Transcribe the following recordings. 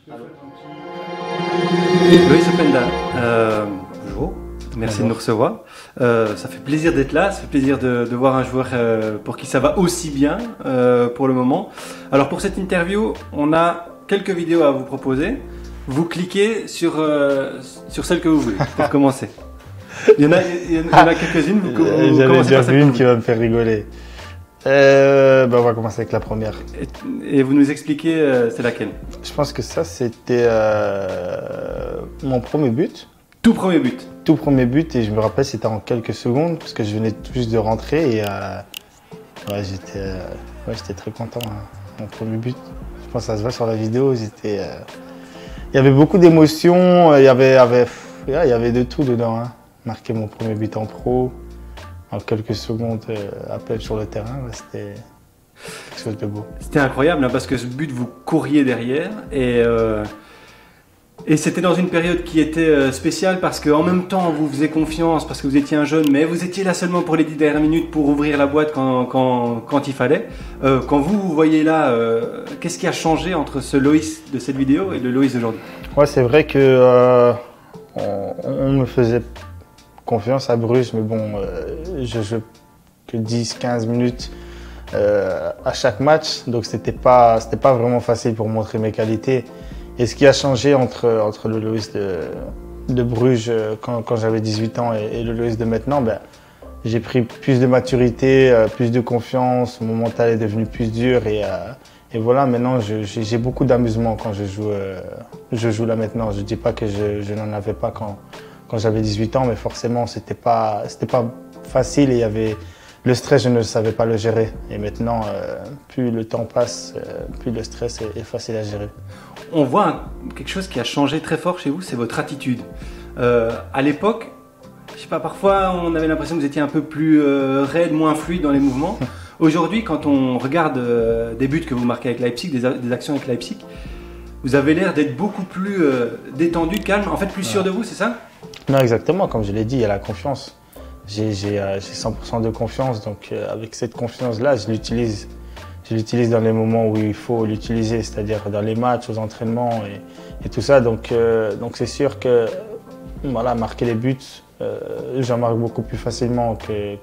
Loïs Openda, bonjour, merci de nous recevoir. Ça fait plaisir d'être là, ça fait plaisir de voir un joueur pour qui ça va aussi bien pour le moment. Alors pour cette interview, on a quelques vidéos à vous proposer. Vous cliquez sur celle que vous voulez pour commencer. Il y en a quelques-unes. J'en ai déjà vu une qui va me faire rigoler. On va commencer avec la première. Et vous nous expliquez c'est laquelle? Je pense que ça c'était mon premier but. Tout premier but. Tout premier but, et je me rappelle c'était en quelques secondes parce que je venais tout juste de rentrer et j'étais très content. Mon premier but, je pense que ça se voit sur la vidéo. Il y avait beaucoup d'émotions, il y avait de tout dedans. Hein. Marquer mon premier but en pro, en quelques secondes à peine sur le terrain, c'était quelque chose de beau. C'était incroyable hein, parce que ce but, vous couriez derrière et c'était dans une période qui était spéciale parce qu'en même temps, on vous faisait confiance parce que vous étiez un jeune, mais vous étiez là seulement pour les 10 dernières minutes pour ouvrir la boîte quand il fallait. Quand vous voyez là, qu'est-ce qui a changé entre ce Loïs de cette vidéo et le Loïs d'aujourd'hui? Ouais, c'est vrai que on me faisait confiance à Bruges, mais bon, je joue que 10-15 minutes à chaque match, donc c'était pas vraiment facile pour montrer mes qualités. Et ce qui a changé entre le Loïs de Bruges quand j'avais 18 ans et le Loïs de maintenant, j'ai pris plus de maturité, plus de confiance, mon mental est devenu plus dur et voilà, maintenant j'ai beaucoup d'amusement quand je joue là maintenant. Je dis pas que je n'en avais pas quand j'avais 18 ans, mais forcément c'était pas facile et il y avait le stress, je ne savais pas le gérer. Et maintenant, plus le temps passe, plus le stress est facile à gérer. On voit quelque chose qui a changé très fort chez vous, c'est votre attitude. À l'époque, je sais pas, parfois on avait l'impression que vous étiez un peu plus raide, moins fluide dans les mouvements. Aujourd'hui, quand on regarde des buts que vous marquez avec Leipzig, des actions avec Leipzig, vous avez l'air d'être beaucoup plus détendu, calme, en fait plus sûr de vous, c'est ça? Non, exactement, comme je l'ai dit, il y a la confiance. J'ai 100% de confiance, donc avec cette confiance-là, je l'utilise dans les moments où il faut l'utiliser, c'est-à-dire dans les matchs, aux entraînements et tout ça. Donc c'est sûr que voilà, marquer les buts, j'en marque beaucoup plus facilement que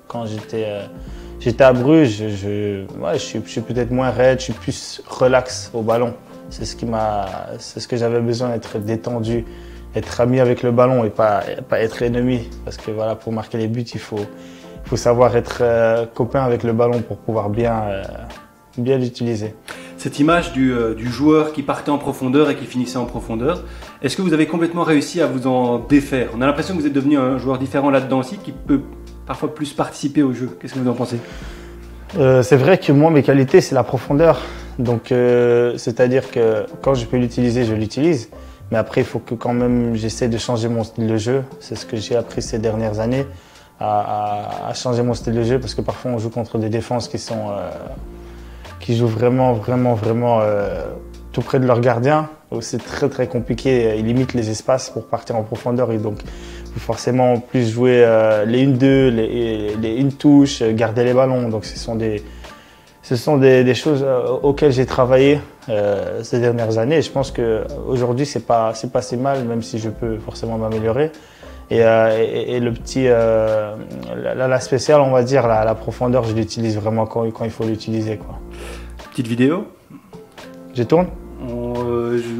quand j'étais à Bruges. Je suis peut-être moins raide, je suis plus relax au ballon. C'est ce que j'avais besoin, d'être détendu, être ami avec le ballon et pas être ennemi. Parce que voilà, pour marquer les buts, il faut savoir être copain avec le ballon pour pouvoir bien l'utiliser. Cette image du joueur qui partait en profondeur et qui finissait en profondeur, est-ce que vous avez complètement réussi à vous en défaire? On a l'impression que vous êtes devenu un joueur différent là-dedans aussi, qui peut parfois plus participer au jeu. Qu'est-ce que vous en pensez? C'est vrai que moi, mes qualités, c'est la profondeur. Donc, c'est-à-dire que quand je peux l'utiliser, je l'utilise. Mais après, il faut que quand même j'essaie de changer mon style de jeu. C'est ce que j'ai appris ces dernières années, à changer mon style de jeu, parce que parfois on joue contre des défenses qui jouent vraiment tout près de leur gardien. C'est très très compliqué. Ils limitent les espaces pour partir en profondeur et donc il faut forcément plus jouer les 1-2, les une touche, garder les ballons. Donc ce sont des choses auxquelles j'ai travaillé ces dernières années. Et je pense qu'aujourd'hui, c'est pas si mal, même si je peux forcément m'améliorer. Et le petit, la spéciale, on va dire, la profondeur, je l'utilise vraiment quand il faut l'utiliser, quoi. Petite vidéo. Je tourne?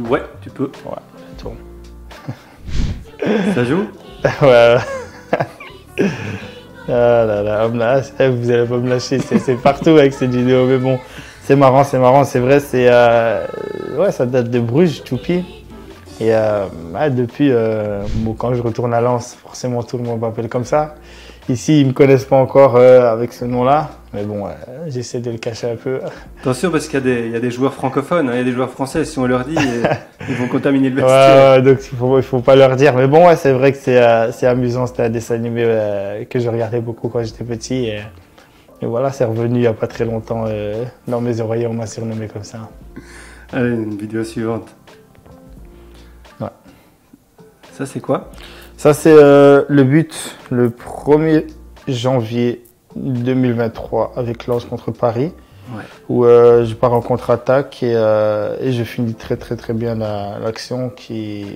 Ouais, tu peux. Ouais, je tourne. Ça joue? Ouais. Ah là là, vous allez pas me lâcher, c'est partout avec cette vidéo, mais bon, c'est marrant, c'est vrai, ça date de Bruges, Choupi. Et depuis, quand je retourne à Lens, forcément tout le monde m'appelle comme ça. Ici, ils me connaissent pas encore avec ce nom-là, mais bon, j'essaie de le cacher un peu. Attention, parce qu'il y a des joueurs francophones, hein, il y a des joueurs français, si on leur dit, ils vont contaminer le vestiaire. Ouais, donc il faut pas leur dire. Mais bon, ouais, c'est vrai que c'est amusant, c'était un dessin animé que je regardais beaucoup quand j'étais petit. Et voilà, c'est revenu il y a pas très longtemps dans mes oreillers, on m'a surnommé comme ça. Allez, une vidéo suivante. Ouais. Ça, c'est quoi? Ça, c'est le but, le 1er janvier 2023 avec Lens contre Paris. où je pars en contre-attaque et je finis très bien l'action qui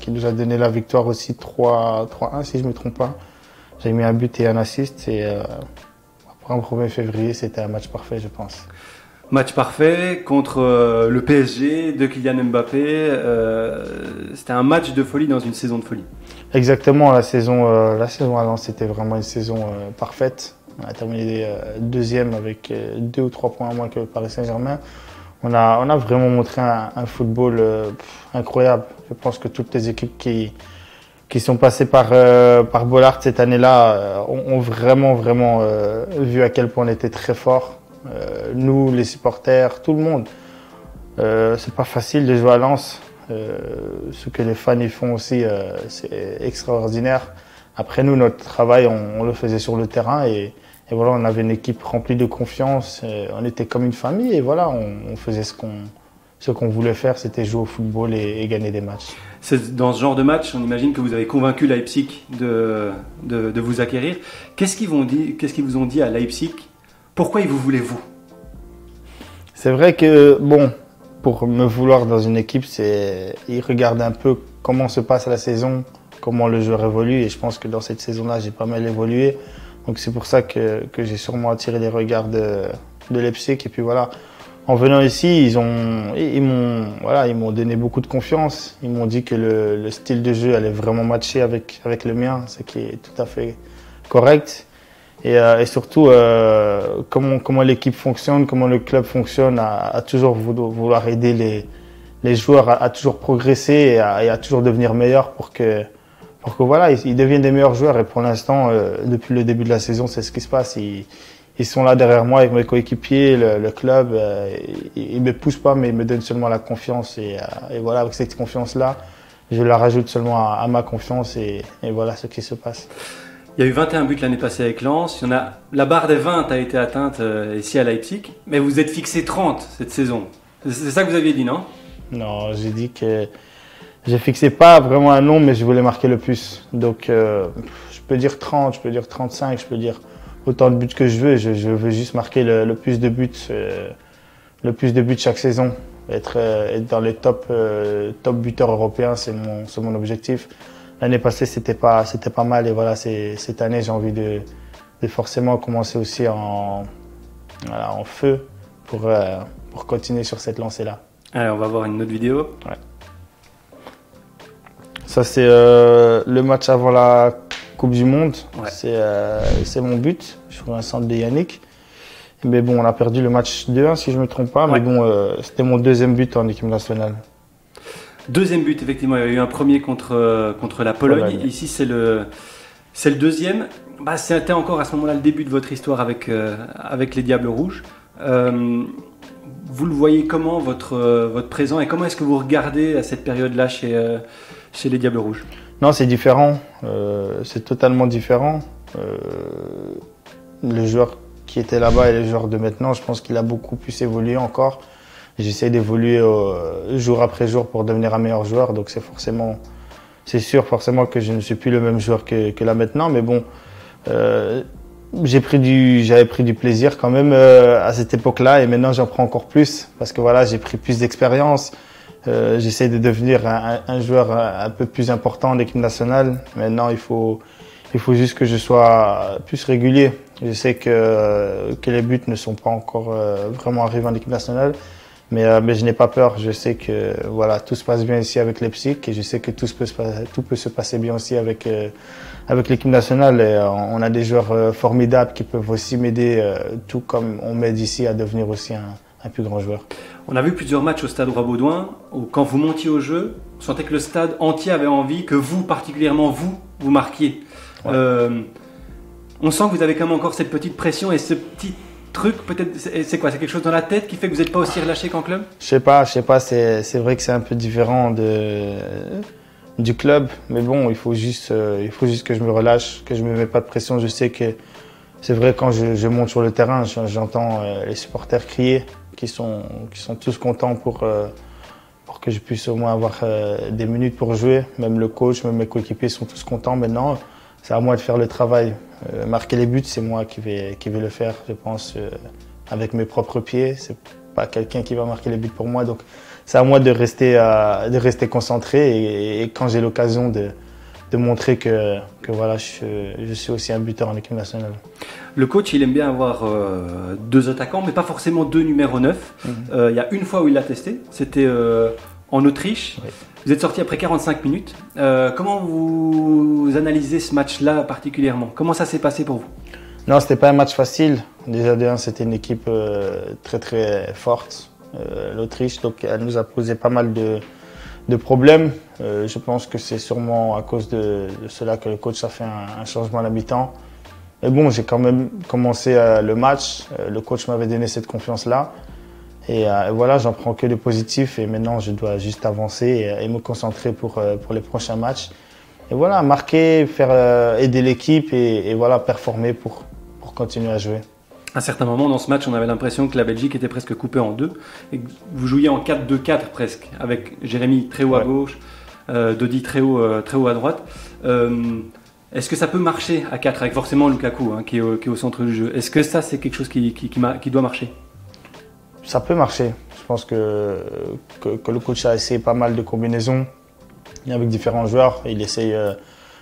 nous a donné la victoire aussi 3-1 si je me trompe pas. J'ai mis un but et un assist et après le 1er février c'était un match parfait je pense. Match parfait contre le PSG de Kylian Mbappé. C'était un match de folie dans une saison de folie. Exactement, la saison à Lens c'était vraiment une saison parfaite. On a terminé deuxième avec 2 ou 3 points à moins que Paris Saint-Germain. On a vraiment montré un football incroyable. Je pense que toutes les équipes qui sont passées par Bollaert cette année-là ont vraiment vu à quel point on était très fort. Nous, les supporters, tout le monde. C'est pas facile de jouer à Lens. Ce que les fans y font aussi, c'est extraordinaire. Après nous, notre travail, on le faisait sur le terrain et voilà, on avait une équipe remplie de confiance. On était comme une famille et voilà, on faisait ce qu'on voulait faire, c'était jouer au football et gagner des matchs. C'est dans ce genre de match, on imagine que vous avez convaincu Leipzig de vous acquérir. Qu'est-ce qu'ils vous ont dit à Leipzig? Pourquoi ils vous voulaient vous? C'est vrai que, bon, pour me vouloir dans une équipe, ils regardent un peu comment se passe la saison, comment le joueur évolue. Et je pense que dans cette saison-là, j'ai pas mal évolué. Donc c'est pour ça que j'ai sûrement attiré les regards de Leipzig. Et puis voilà, en venant ici, ils m'ont donné beaucoup de confiance. Ils m'ont dit que le style de jeu allait vraiment matcher avec le mien, ce qui est tout à fait correct. Et surtout, comment l'équipe fonctionne, comment le club fonctionne, à toujours vouloir aider les joueurs à toujours progresser et à toujours devenir meilleurs pour que voilà, ils deviennent des meilleurs joueurs. Et pour l'instant, depuis le début de la saison, c'est ce qui se passe. Ils sont là derrière moi avec mes coéquipiers, le club. Ils me poussent pas, mais ils me donnent seulement la confiance. Et voilà, avec cette confiance-là, je la rajoute seulement à ma confiance et voilà ce qui se passe. Il y a eu 21 buts l'année passée avec Lens. La barre des 20 a été atteinte ici à Leipzig, mais vous êtes fixé 30 cette saison. C'est ça que vous aviez dit, non? Non, j'ai dit que j'ai fixé pas vraiment un nombre, mais je voulais marquer le plus. Donc, je peux dire 30, je peux dire 35, je peux dire autant de buts que je veux. Je veux juste marquer le plus de buts chaque saison. Être dans les top buteurs européens, c'est mon objectif. L'année passée, c'était pas mal et voilà, cette année, j'ai envie de forcément commencer aussi en feu pour continuer sur cette lancée-là. Allez, on va voir une autre vidéo. Ouais. Ça, c'est le match avant la Coupe du Monde. Ouais. C'est mon but. Je suis un centre de Yannick. Mais bon, on a perdu le match 2-1 si je me trompe pas. Ouais. Mais bon, c'était mon deuxième but en équipe nationale. Deuxième but, effectivement, il y a eu un premier contre la Pologne. Ici, c'est le deuxième. C'était encore à ce moment-là le début de votre histoire avec les Diables Rouges. Vous le voyez comment, votre présent, et comment est-ce que vous regardez à cette période-là chez les Diables Rouges? Non, c'est différent. C'est totalement différent. Le joueur qui était là-bas et le joueur de maintenant, je pense qu'il a beaucoup plus évolué encore. J'essaie d'évoluer jour après jour pour devenir un meilleur joueur, donc c'est sûr forcément que je ne suis plus le même joueur que là maintenant, mais bon, j'avais pris du plaisir quand même à cette époque-là et maintenant j'en prends encore plus parce que voilà, j'ai pris plus d'expérience. J'essaie de devenir un joueur un peu plus important en équipe nationale. Maintenant, il faut juste que je sois plus régulier. Je sais que les buts ne sont pas encore vraiment arrivés en équipe nationale. Mais je n'ai pas peur. Je sais que voilà, tout se passe bien ici avec Leipzig et je sais que tout peut se passer bien aussi avec l'équipe nationale. Et on a des joueurs formidables qui peuvent aussi m'aider, tout comme on m'aide ici à devenir aussi un plus grand joueur. On a vu plusieurs matchs au Stade Roi-Baudouin où quand vous montiez au jeu, on sentait que le stade entier avait envie que vous, particulièrement vous marquiez. Ouais. On sent que vous avez quand même encore cette petite pression et ce petit truc, peut-être, c'est quoi? C'est quelque chose dans la tête qui fait que vous n'êtes pas aussi relâché qu'en club? Je sais pas, c'est vrai que c'est un peu différent du club, mais bon, il faut juste que je me relâche, que je me mets pas de pression. Je sais que c'est vrai quand je monte sur le terrain, j'entends les supporters crier, qui sont tous contents pour que je puisse au moins avoir des minutes pour jouer. Même le coach, même mes coéquipiers sont tous contents. Maintenant, c'est à moi de faire le travail. Marquer les buts, c'est moi qui vais le faire, je pense, avec mes propres pieds. C'est pas quelqu'un qui va marquer les buts pour moi, donc c'est à moi de rester concentré et quand j'ai l'occasion de montrer que voilà, je suis aussi un buteur en équipe nationale. Le coach, il aime bien avoir deux attaquants, mais pas forcément deux numéros 9. Il y a une fois où il l'a testé, c'était en Autriche. Oui. Vous êtes sorti après 45 minutes. Comment vous analysez ce match-là particulièrement? Comment ça s'est passé pour vous? Non, c'était pas un match facile. Déjà de 1, c'était une équipe très très forte, l'Autriche, donc elle nous a posé pas mal de problèmes. Je pense que c'est sûrement à cause de cela que le coach a fait un changement à la mi-temps. Mais bon, j'ai quand même commencé le match. Le coach m'avait donné cette confiance-là. Et voilà, j'en prends que le positif. Et maintenant, je dois juste avancer et me concentrer pour les prochains matchs. Et voilà, marquer, aider l'équipe et voilà, performer pour continuer à jouer. À certains moments dans ce match, on avait l'impression que la Belgique était presque coupée en deux et que vous jouiez en 4-2-4 presque, avec Jérémy très haut à gauche, Dodi très haut à droite. Est-ce que ça peut marcher à 4 avec forcément Lukaku qui est au centre du jeu? Est-ce que ça, c'est quelque chose qui doit marcher? Ça peut marcher. Je pense que le coach a essayé pas mal de combinaisons avec différents joueurs. Il essaye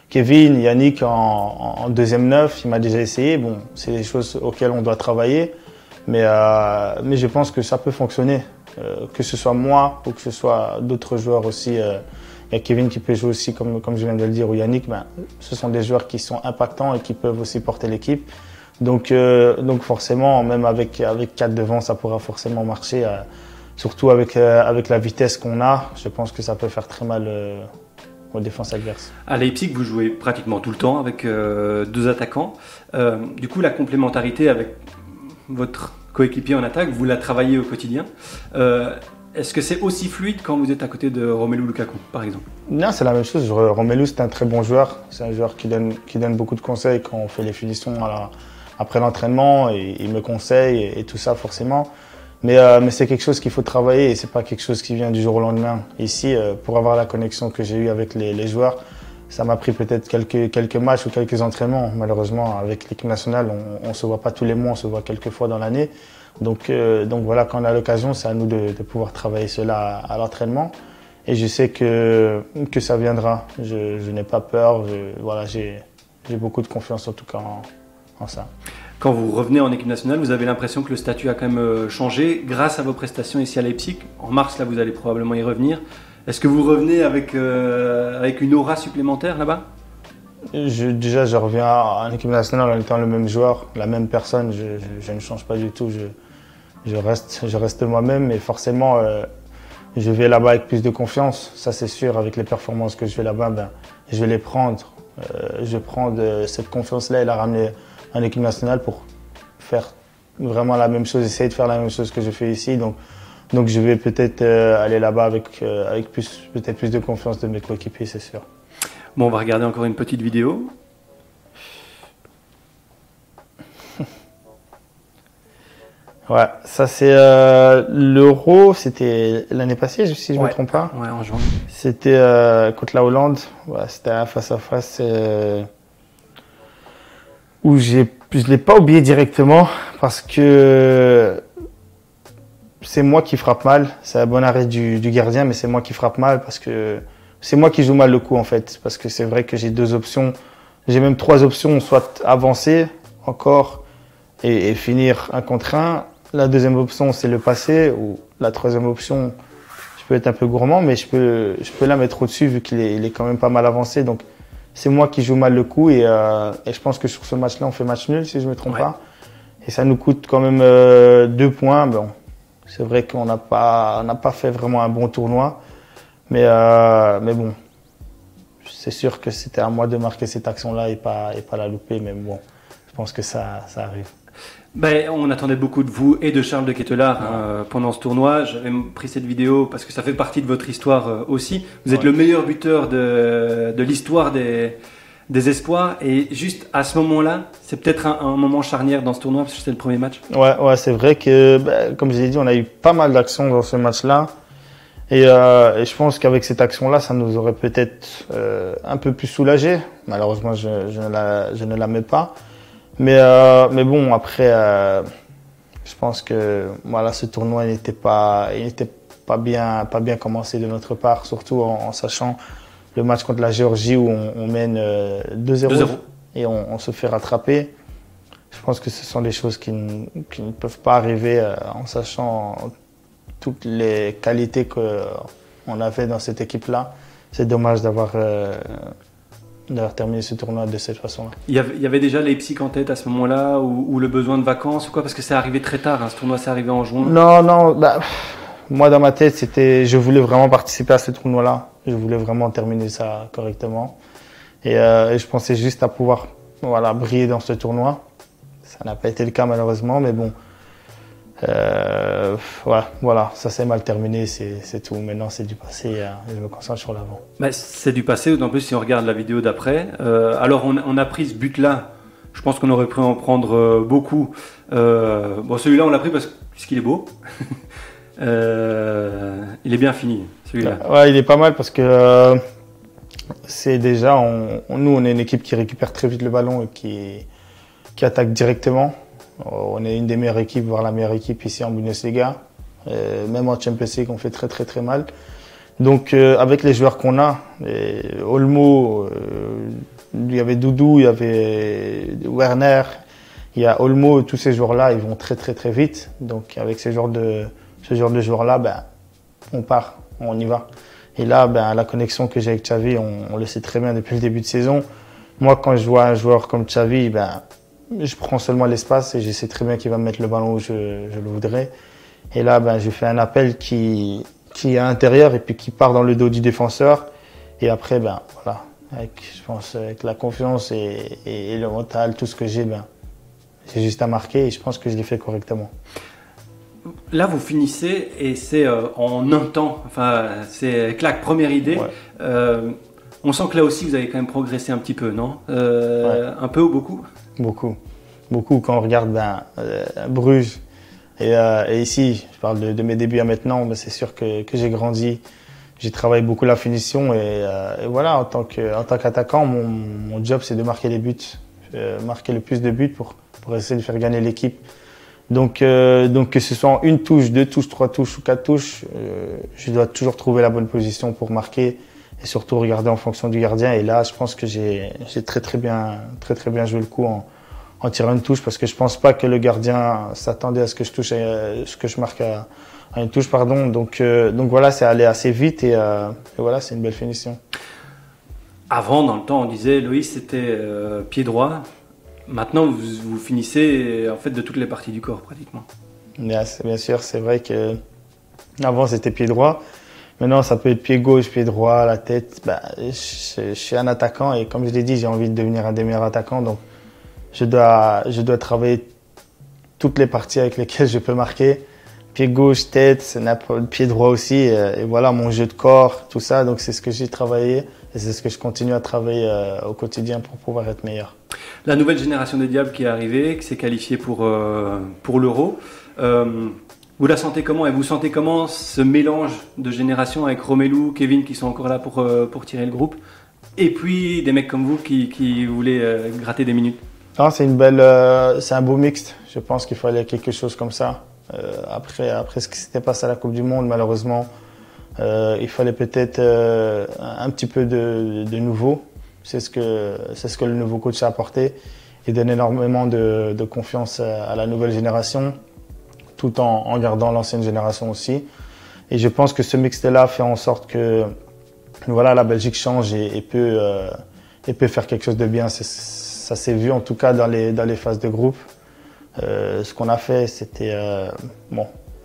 Kevin, Yannick en deuxième 9, il m'a déjà essayé. Bon, c'est des choses auxquelles on doit travailler, mais je pense que ça peut fonctionner. Que ce soit moi ou que ce soit d'autres joueurs aussi. Il y a Kevin qui peut jouer aussi, comme je viens de le dire, ou Yannick. Ce sont des joueurs qui sont impactants et qui peuvent aussi porter l'équipe. Donc forcément, même avec 4 devant, ça pourra forcément marcher. Surtout avec la vitesse qu'on a, je pense que ça peut faire très mal aux défenses adverses. À Leipzig, vous jouez pratiquement tout le temps avec deux attaquants. Du coup, la complémentarité avec votre coéquipier en attaque, vous la travaillez au quotidien. Est-ce que c'est aussi fluide quand vous êtes à côté de Romelu Lukaku, par exemple? Non, c'est la même chose. Romelu, c'est un très bon joueur. C'est un joueur qui donne beaucoup de conseils quand on fait les finitions après l'entraînement. Il me conseille et tout ça, forcément. Mais c'est quelque chose qu'il faut travailler et c'est pas quelque chose qui vient du jour au lendemain. Ici, pour avoir la connexion que j'ai eue avec les joueurs, ça m'a pris peut-être quelques matchs ou quelques entraînements. Malheureusement, avec l'équipe nationale, on se voit pas tous les mois, on se voit quelques fois dans l'année. Donc voilà, quand on a l'occasion, c'est à nous de pouvoir travailler cela à l'entraînement. Et je sais que ça viendra. Je n'ai pas peur. Voilà, j'ai beaucoup de confiance en tout cas en ça. Quand vous revenez en équipe nationale, vous avez l'impression que le statut a quand même changé grâce à vos prestations ici à Leipzig. En mars, là, vous allez probablement y revenir. Est-ce que vous revenez avec une aura supplémentaire là-bas? Déjà, je reviens en équipe nationale en étant le même joueur, la même personne. Je ne change pas du tout. Je reste moi-même, mais forcément, je vais là-bas avec plus de confiance. Ça, c'est sûr. Avec les performances que je fais là-bas, je vais les prendre. Je prends cette confiance-là et la ramener en équipe nationale pour faire vraiment la même chose, essayer de faire la même chose que je fais ici. Donc je vais peut-être aller là-bas avec peut-être plus de confiance de mes coéquipiers, c'est sûr. Bon, on va regarder encore une petite vidéo. Ouais, ça c'est l'Euro, c'était l'année passée, si je ne me trompe pas. Ouais, en juin. C'était contre la Hollande. Ouais, c'était un face-à-face où je l'ai pas oublié directement parce que c'est moi qui frappe mal. C'est un bon arrêt du gardien, mais c'est moi qui frappe mal parce que c'est moi qui joue mal le coup en fait. Parce que c'est vrai que j'ai 2 options, j'ai même 3 options, soit avancer encore et finir 1 contre 1. La deuxième option, c'est le passer, ou la troisième option, je peux être un peu gourmand, mais je peux la mettre au-dessus vu qu'il est quand même pas mal avancé. Donc c'est moi qui joue mal le coup et je pense que sur ce match-là, on fait match nul si je me trompe pas. Et ça nous coûte quand même 2 points. Bon, c'est vrai qu'on n'a pas fait vraiment un bon tournoi, mais bon, c'est sûr que c'était à moi de marquer cette action-là et pas la louper. Mais bon, je pense que ça arrive. On attendait beaucoup de vous et de Charles de Ketelaar pendant ce tournoi. J'avais pris cette vidéo parce que ça fait partie de votre histoire aussi. Vous êtes le meilleur buteur de l'histoire des espoirs. Et juste à ce moment-là, c'est peut-être un moment charnière dans ce tournoi parce que c'était le premier match. Ouais, c'est vrai que, comme je l'ai dit, on a eu pas mal d'actions dans ce match-là. Et je pense qu'avec cette action-là, ça nous aurait peut-être un peu plus soulagé. Malheureusement, je ne la mets pas. Mais bon, après, Je pense que voilà, ce tournoi n'était pas bien commencé de notre part, surtout en sachant le match contre la Géorgie où on mène 2-0 et on se fait rattraper. Je pense que ce sont des choses qui ne peuvent pas arriver en sachant toutes les qualités qu'on avait dans cette équipe-là. C'est dommage d'avoir terminé ce tournoi de cette façon-là. Il y avait déjà Leipzig en tête à ce moment-là, ou le besoin de vacances ou quoi, parce que c'est arrivé très tard, hein, ce tournoi c'est arrivé en juin. Non, moi dans ma tête, je voulais vraiment participer à ce tournoi-là. Je voulais vraiment terminer ça correctement. Et je pensais juste à pouvoir briller dans ce tournoi. Ça n'a pas été le cas malheureusement, mais bon. Voilà, ça s'est mal terminé, c'est tout. Maintenant, c'est du passé, je me concentre sur l'avant. C'est du passé, d'autant plus si on regarde la vidéo d'après. Alors, on a pris ce but-là. Je pense qu'on aurait pu en prendre beaucoup. Bon, celui-là, on l'a pris puisqu'il est beau. Il est bien fini, celui-là. Ouais, il est pas mal parce que c'est déjà, nous, on est une équipe qui récupère très vite le ballon et qui attaque directement. On est une des meilleures équipes, voire la meilleure équipe ici en Bundesliga. Même en Champions League, on fait très très très mal. Donc avec les joueurs qu'on a, Olmo, il y avait Doudou, il y avait Werner, il y a Olmo, tous ces joueurs-là, ils vont très très très vite. Donc avec ce genre de joueurs-là, on part, on y va. Et là, la connexion que j'ai avec Xavi, on le sait très bien depuis le début de saison. Moi, quand je vois un joueur comme Xavi, je prends seulement l'espace et je sais très bien qu'il va me mettre le ballon où je le voudrais. Et là, je fais un appel qui est à l'intérieur et puis qui part dans le dos du défenseur. Et après, je pense avec la confiance et le mental, tout ce que j'ai juste à marquer et je pense que je l'ai fait correctement. Là, vous finissez et c'est en un temps. Enfin, c'est claque, première idée. Ouais. On sent que là aussi, vous avez quand même progressé un petit peu, non? Ouais. Un peu ou beaucoup? Beaucoup. Quand on regarde Bruges et ici, je parle de mes débuts à maintenant, c'est sûr que j'ai grandi. J'ai travaillé beaucoup la finition et voilà, en tant qu'attaquant, mon job c'est de marquer les buts, marquer le plus de buts pour essayer de faire gagner l'équipe. Donc que ce soit en une touche, deux touches, trois touches ou quatre touches, je dois toujours trouver la bonne position pour marquer et surtout regarder en fonction du gardien. Et là, je pense que j'ai très bien joué le coup en tirant une touche parce que je pense pas que le gardien s'attendait à ce que je marque à une touche, pardon. Donc voilà, c'est allé assez vite et voilà, c'est une belle finition. Avant, dans le temps, on disait Loïs c'était pied droit. Maintenant, vous finissez en fait de toutes les parties du corps pratiquement. Bien sûr, c'est vrai que avant c'était pied droit. Maintenant, ça peut être pied gauche, pied droit, la tête. Je suis un attaquant et comme je l'ai dit, j'ai envie de devenir un des meilleurs attaquants. Donc, je dois travailler toutes les parties avec lesquelles je peux marquer. Pied gauche, tête, pied droit aussi. Et voilà, mon jeu de corps, tout ça. Donc, c'est ce que j'ai travaillé et c'est ce que je continue à travailler au quotidien pour pouvoir être meilleur. La nouvelle génération des Diables qui est arrivée, qui s'est qualifiée pour l'Euro. Vous la sentez comment et vous sentez comment ce mélange de génération avec Romelu, Kevin qui sont encore là pour tirer le groupe et puis des mecs comme vous qui voulaient gratter des minutes? Non, c'est un beau mixte. Je pense qu'il fallait quelque chose comme ça. Après ce qui s'était passé à la Coupe du Monde, malheureusement, il fallait peut-être un petit peu de nouveau. C'est ce que le nouveau coach a apporté. Il donne énormément de confiance à la nouvelle génération, tout en gardant l'ancienne génération aussi. Et je pense que ce mixte-là fait en sorte que voilà, la Belgique change et peut faire quelque chose de bien. Ça s'est vu en tout cas dans les phases de groupe. Ce qu'on a fait, c'était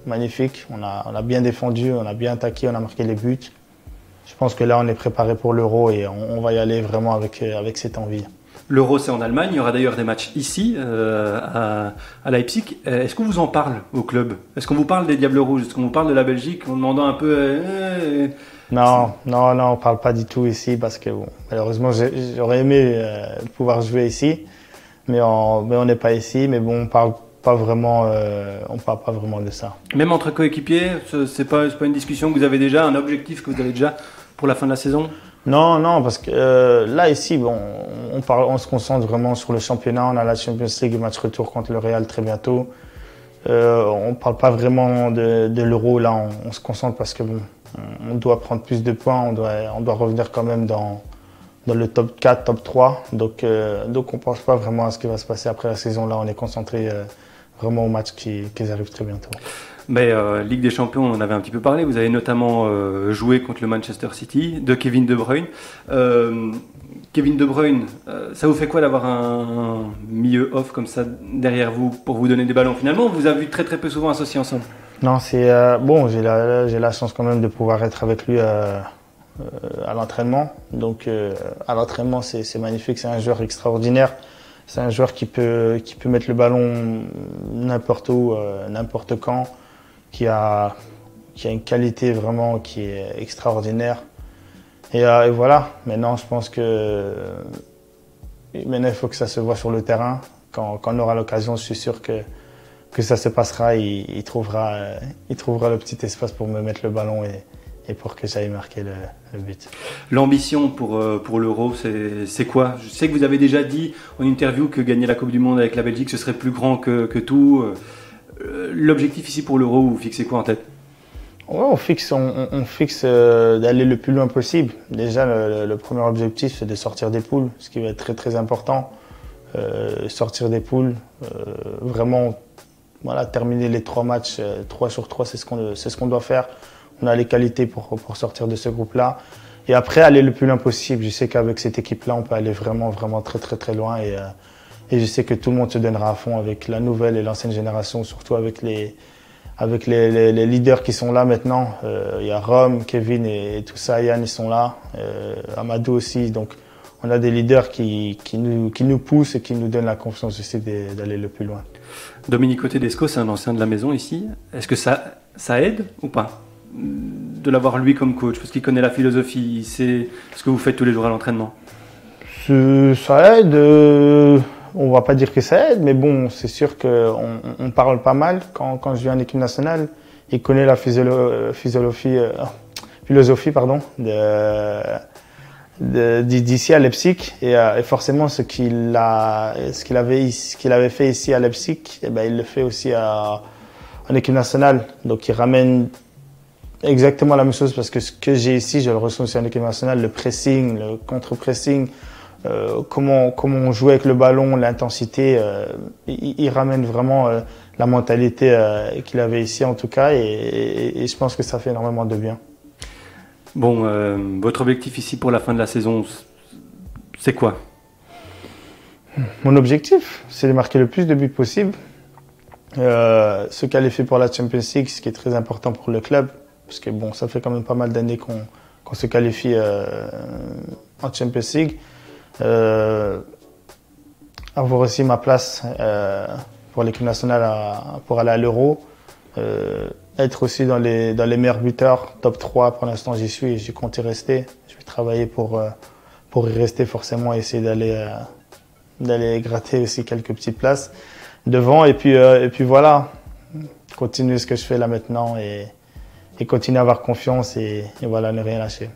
magnifique. On a bien défendu, on a bien attaqué, on a marqué les buts. Je pense que là, on est préparé pour l'Euro et on va y aller vraiment avec cette envie. L'Euro, c'est en Allemagne. Il y aura d'ailleurs des matchs ici, à Leipzig. Est-ce qu'on vous en parle au club? Est-ce qu'on vous parle des Diables Rouges? Est-ce qu'on vous parle de la Belgique en demandant un peu... Non, on ne parle pas du tout ici parce que malheureusement, j'aurais aimé pouvoir jouer ici. Mais on n'est pas ici. Mais bon, on parle pas vraiment de ça. Même entre coéquipiers, c'est pas une discussion que vous avez déjà, un objectif que vous avez déjà pour la fin de la saison? Non, parce que là ici, on se concentre vraiment sur le championnat. On a la Champions League, le match retour contre le Real très bientôt. On ne parle pas vraiment de l'Euro, là on se concentre parce que bon, on doit prendre plus de points, on doit revenir quand même dans le top 4, top 3. Donc on ne pense pas vraiment à ce qui va se passer après la saison. Là, on est concentré vraiment aux matchs qui arrivent très bientôt. Mais Ligue des Champions, on en avait un petit peu parlé. Vous avez notamment joué contre le Manchester City de Kevin De Bruyne. Kevin De Bruyne, ça vous fait quoi d'avoir un milieu off comme ça derrière vous pour vous donner des ballons? Finalement, on vous a vu très très peu souvent associés ensemble. Non, c'est bon. J'ai la chance quand même de pouvoir être avec lui à l'entraînement. Donc à l'entraînement, c'est magnifique. C'est un joueur extraordinaire. C'est un joueur qui peut mettre le ballon n'importe où, n'importe quand, qui a une qualité vraiment qui est extraordinaire. Et voilà. Maintenant, je pense que maintenant il faut que ça se voit sur le terrain. Quand on aura l'occasion, je suis sûr que ça se passera. Il trouvera le petit espace pour me mettre le ballon et pour que j'aille marquer le but. L'ambition pour l'Euro, c'est quoi? Je sais que vous avez déjà dit en interview que gagner la Coupe du Monde avec la Belgique, ce serait plus grand que tout. L'objectif ici pour l'Euro, vous fixez quoi en tête? Ouais, on fixe d'aller le plus loin possible. Déjà, le premier objectif, c'est de sortir des poules, ce qui va être très très important. Sortir des poules, vraiment, voilà, terminer les 3 matchs, 3 sur 3, c'est ce qu'on doit faire. On a les qualités pour sortir de ce groupe-là. Et après, aller le plus loin possible. Je sais qu'avec cette équipe-là, on peut aller vraiment, vraiment très, très, très loin. Et je sais que tout le monde se donnera à fond avec la nouvelle et l'ancienne génération, surtout avec les leaders qui sont là maintenant. Il y a Rome, Kevin et tout ça, Yann, ils sont là. Amadou aussi. Donc, on a des leaders qui nous poussent et qui nous donnent la confiance aussi d'aller le plus loin. Dominique Tedesco, c'est un ancien de la maison ici. Est-ce que ça aide ou pas de l'avoir lui comme coach? Parce qu'il connaît la philosophie, il sait ce que vous faites tous les jours à l'entraînement. Ça aide. On va pas dire que ça aide, mais bon, c'est sûr qu'on parle pas mal quand je viens en équipe nationale. Il connaît la philosophie d'ici à Leipzig et forcément ce qu'il avait fait ici à Leipzig, eh ben, il le fait aussi en équipe nationale. Donc il ramène exactement la même chose parce que ce que j'ai ici, je le ressens aussi en équipe nationale, le pressing, le contre-pressing. Comment on joue avec le ballon, l'intensité, il ramène vraiment la mentalité qu'il avait ici en tout cas et je pense que ça fait énormément de bien. Bon, votre objectif ici pour la fin de la saison, c'est quoi? Mon objectif, c'est de marquer le plus de buts possible, se qualifier pour la Champions League, ce qui est très important pour le club, parce que bon, ça fait quand même pas mal d'années qu'on se qualifie en Champions League. Avoir aussi ma place pour l'équipe nationale pour aller à l'Euro, être aussi dans les meilleurs buteurs, top 3 pour l'instant j'y suis et j'y compte y rester. Je vais travailler pour y rester forcément et essayer d'aller gratter aussi quelques petites places devant et puis voilà, continuer ce que je fais là maintenant et continuer à avoir confiance et voilà, ne rien lâcher.